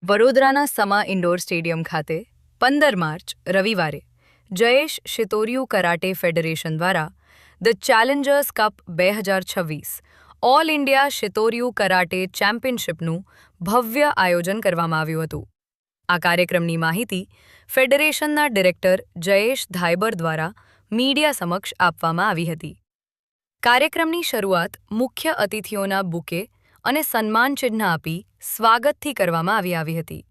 વડોદરાના સમા indoor stadium ખાતે 15 March રવિવારે જયેશ શિતોરિયુ કરાટે ફેડરેશન દ્વારા the challengers cup 2026 all India Shitoryu karate ચેમ્પિયનશિપનું ભવ્ય આયોજન કરવામાં આવ્યું હતું। આ કાર્યક્રમની માહિતી ફેડરેશનના ડિરેક્ટર જયેશ ધાયબર દ્વારા મીડિયા સમક્ષ આપવામાં આવી હતી। કાર્યક્રમની શરૂઆત મુખ્ય અતિથિઓના બુકે અને સન્માન ચિહ્ન આપી સ્વાગતથી કરવામાં આવી હતી।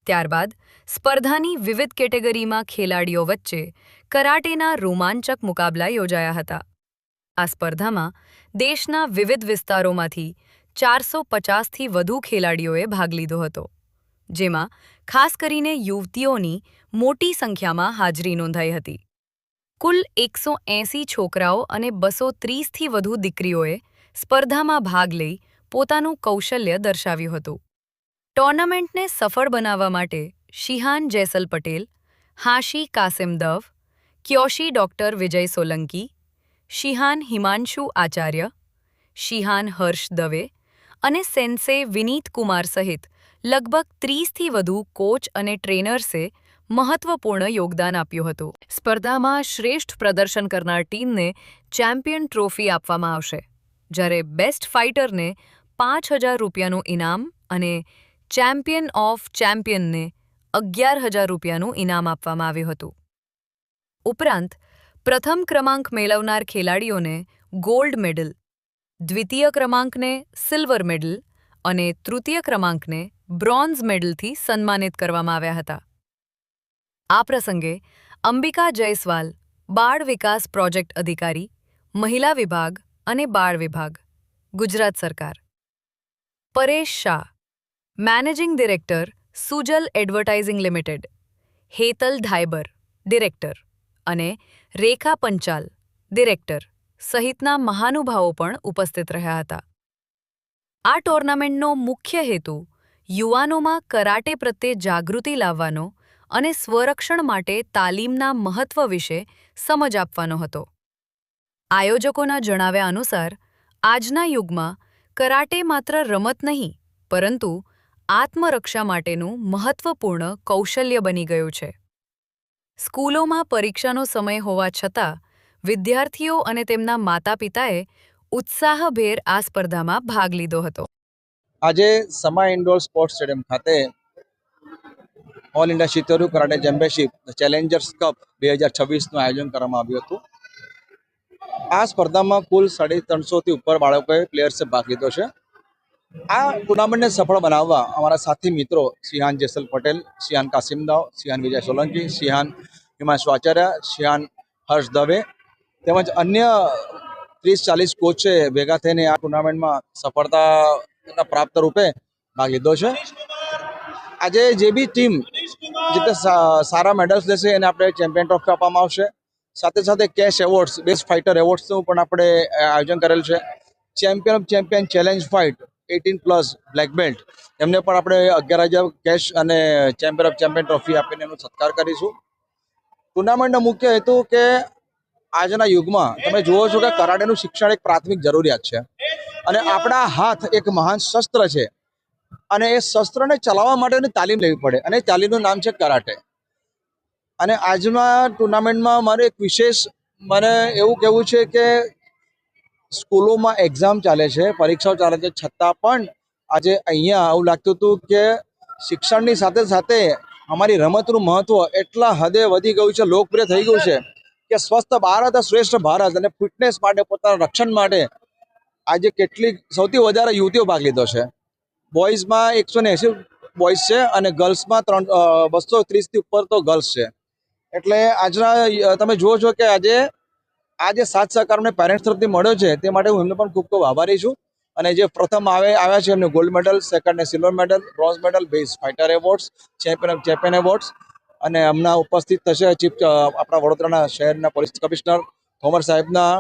ત્યારબાદ સ્પર્ધાની વિવિધ કેટેગરીમાં ખેલાડીઓ વચ્ચે કરાટેના રોમાંચક મુકાબલા યોજાયા હતા। આ સ્પર્ધામાં દેશના વિવિધ વિસ્તારોમાંથી 450થી વધુ ખેલાડીઓએ ભાગ લીધો હતો, જેમાં ખાસ કરીને યુવતીઓની મોટી સંખ્યામાં હાજરી નોંધાઈ હતી। કુલ 180 છોકરાઓ અને 230થી વધુ દીકરીઓએ સ્પર્ધામાં ભાગ લઈ પોતાનું કૌશલ્ય દર્શાવ્યું હતું। ટુર્નામેન્ટને સફળ બનાવવા માટે શિહાન જૈસલ પટેલ, હાશી કાસિમ દવ, ક્યોશી ડોક્ટર વિજય સોલંકી, શિહાન હિમાંશુ આચાર્ય, શિહાન હર્ષ દવે અને સેન્સે વિનીત કુમાર સહિત લગભગ 30થી વધુ કોચ અને ટ્રેનર્સે મહત્વપૂર્ણ યોગદાન આપ્યું હતું। સ્પર્ધામાં શ્રેષ્ઠ પ્રદર્શન કરનાર ટીમને ચેમ્પિયન ટ્રોફી આપવામાં આવશે, જ્યારે બેસ્ટ ફાઇટરને 5,000 રૂપિયાનું ઇનામ અને ચેમ્પિયન ઓફ ચેમ્પિયનને 11,000 રૂપિયાનું ઇનામ આપવામાં આવ્યું હતું। ઉપરાંત પ્રથમ ક્રમાંક મેળવનાર ખેલાડીઓને ગોલ્ડ મેડલ, દ્વિતીય ક્રમાંકને સિલ્વર મેડલ અને તૃતીય ક્રમાંકને બ્રોન્ઝ મેડલથી સન્માનિત કરવામાં આવ્યા હતા। આ પ્રસંગે અંબિકા જયસ્વાલ, બાળ વિકાસ પ્રોજેક્ટ અધિકારી, મહિલા વિભાગ અને બાળ વિભાગ, ગુજરાત સરકાર, Paresh Shah, managing director Sujal advertising limited, Hetal Dhaybar, director અને રેખા પંચાલ, ડિરેક્ટર સહિતના મહાનુભાવો પણ ઉપસ્થિત રહ્યા હતા। આ ટુર્નામેન્ટનો મુખ્ય હેતુ યુવાનોમાં કરાટે પ્રત્યે જાગૃતિ લાવવાનો અને સ્વરક્ષણ માટે તાલીમના મહત્વ વિશે સમજ આપવાનો હતો। આયોજકોના જણાવ્યા અનુસાર આજના યુગમાં કરાટે માત્ર રમત નહીં, પરંતુ આત્મરક્ષા માટેનું મહત્વપૂર્ણ કૌશલ્ય બની ગયું છે। સ્કૂલોમાં પરીક્ષાનો સમય હોવા છતાં વિદ્યાર્થીઓ અને તેમના માતાપિતાએ ઉત્સાહભેર આ સ્પર્ધામાં ભાગ લીધો હતો। આજે સમા ઇન્ડોર સ્પોર્ટ્સ સ્ટેડિયમ ખાતે all India Shitoryu karate championship challengers cup 2026નું આયોજન કરવામાં આવ્યું હતું। આ સ્પર્ધામાં કુલ 350થી ઉપર બાળકોએ પ્લેયર્સે ભાગ લીધો છે। આ ટુર્નામેન્ટને સફળ બનાવવા અમારા સાથી મિત્રો શિહાન જૈસલ પટેલ, શિહાન કાસિમ દાવ, શિહાન વિજય સોલંકી, શિહાન હિમાંશુ આચાર્ય, શિહાન હર્ષ દવે તેમજ અન્ય 30-40 કોચે ભેગા થઈને આ ટુર્નામેન્ટમાં સફળતા પ્રાપ્ત રૂપે ભાગ લીધો છે। આજે જે બી ટીમ જે સારા મેડલ્સ લેશે એને આપણે ચેમ્પિયન ટ્રોફી આપવામાં આવશે। સાથે સાથે કેશ એવોર્ડ્સ, બેસ્ટ ફાઇટર એવોર્ડ્સનું પણ આપણે આયોજન કરેલ છે। Champion of champion challenge fight 18+ black belt એમને પણ આપણે 11,000 કેશ અને ચેમ્પિયન ઓફ ચેમ્પિયન ટ્રોફી આપીને એનો સત્કાર કરીશું। ટુર્નામેન્ટનો મુખ્ય હેતુ કે આજના યુગમાં તમે જુઓ છો કે કરાટેનું શિક્ષણ એક પ્રાથમિક જરૂરિયાત છે અને આપણા હાથ એક મહાન શસ્ત્ર છે અને એ શસ્ત્રને ચલાવવા માટેની તાલીમ લેવી પડે અને તાલીમનું નામ છે કરાટે। અને આજના ટુર્નામેન્ટમાં મારે એક વિશેષ એવું કહેવું છે કે સ્કૂલોમાં એક્ઝામ ચાલે છે, પરીક્ષાઓ ચાલે છે, છતાં પણ આજે અહીંયા એવું લાગતું હતું કે શિક્ષણની સાથે સાથે અમારી રમતનું મહત્વ એટલા હદે વધી ગયું છે, લોકપ્રિય થઈ ગયું છે કે સ્વસ્થ ભારત શ્રેષ્ઠ ભારત અને ફિટનેસ માટે, પોતાના રક્ષણ માટે આજે કેટલીક સૌથી વધારે યુવતીઓ ભાગ લીધો છે। બોયઝમાં 180 બોયઝ છે અને ગર્લ્સમાં 230થી ઉપર તો ગર્લ્સ છે। એટલે આજના તમે જુઓ છો કે આજે સાથ સહકાર અમને પેરેન્ટ્સ તરફથી મળ્યો છે, તે માટે હું એમને પણ ખૂબ ખૂબ આભારી છું। અને જે પ્રથમ આવ્યા છે એમને ગોલ્ડ મેડલ, સેકન્ડને silver medal, bronze medal, best fighter awards, champion of champion awards અને હમણાં ઉપસ્થિત થશે આપણા વડોદરાના શહેરના પોલીસ કમિશનર થોમર સાહેબના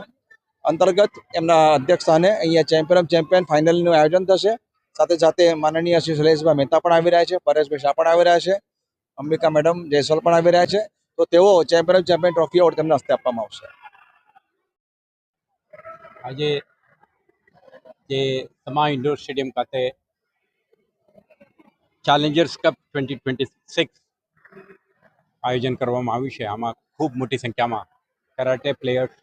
અંતર્ગત એમના અધ્યક્ષ સ્થાને અહીંયા ચેમ્પિયન ઓફ ચેમ્પિયન ફાઇનલનું આયોજન થશે। સાથે સાથે માનનીય શ્રી શૈલેષભાઈ મહેતા પણ આવી રહ્યા છે, પરેશભાઈ શાહ પણ આવી રહ્યા છે, અંબિકા મેડમ જયસ્વાલ પણ આવી રહ્યા છે। તો તેઓ champion of champion trophy award તેમના હસ્તે આપવામાં આવશે। આજે જે સમા ઇન્ડોર સ્ટેડિયમ ખાતે ચેલેન્જર્સ કપ 2026 આયોજન કરવામાં આવ્યું છે. આમાં ખૂબ મોટી સંખ્યામાં karate players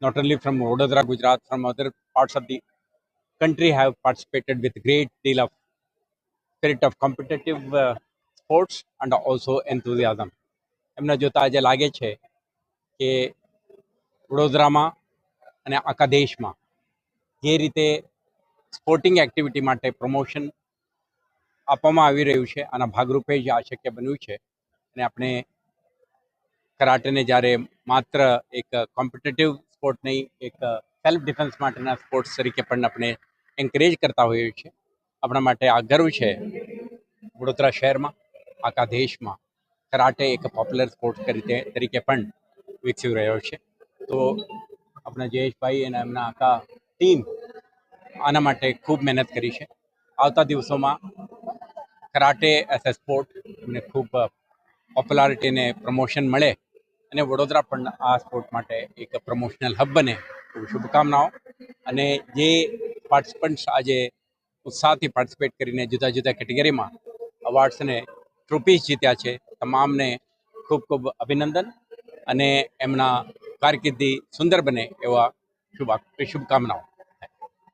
not only from Vadodara, Gujarat, from other parts of the country have participated with great deal of spirit of competitive sports and also enthusiasm. એમને જોતા આજે લાગે છે કે વડોદરામાં અને આખા દેશમાં જે રીતે સ્પોર્ટિંગ એક્ટિવિટી માટે પ્રમોશન આપવામાં આવી રહ્યું છે આના ભાગરૂપે જ આ શક્ય બન્યું છે. અને આપણે કરાટેને જ્યારે માત્ર એક કોમ્પિટિટિવ સ્પોર્ટ નહીં, એક સેલ્ફ ડિફેન્સ માટેના સ્પોર્ટ્સ તરીકે પણ આપણે એન્કરેજ કરતા હોઈએ છીએ. આપણા માટે આ ગર્વ છે વડોદરા શહેરમાં, આખા દેશમાં કરાટે એક પોપ્યુલર સ્પોર્ટ તરીકે પણ વિકસી રહ્યો છે. તો આપણા જયેશભાઈ અને એમના આખા ટીમ આના માટે ખૂબ મહેનત કરી છે. આવતા દિવસોમાં કરાટે એઝ એ સ્પોર્ટ એમને ખૂબ પોપ્યુલારિટીને પ્રમોશન મળે અને વડોદરા પણ આ સ્પોર્ટ માટે એક પ્રમોશનલ હબ બને એવી શુભકામનાઓ. અને જે પાર્ટિસિપન્ટ્સ આજે ઉત્સાહથી પાર્ટિસિપેટ કરીને જુદા જુદા કેટેગરીમાં અવોર્ડ્સ અને ટ્રોફીઝ જીત્યા છે, તમામને ખૂબ ખૂબ અભિનંદન અને એમના કારકિર્દી સુંદર બને એવા શુભકામનાઓ.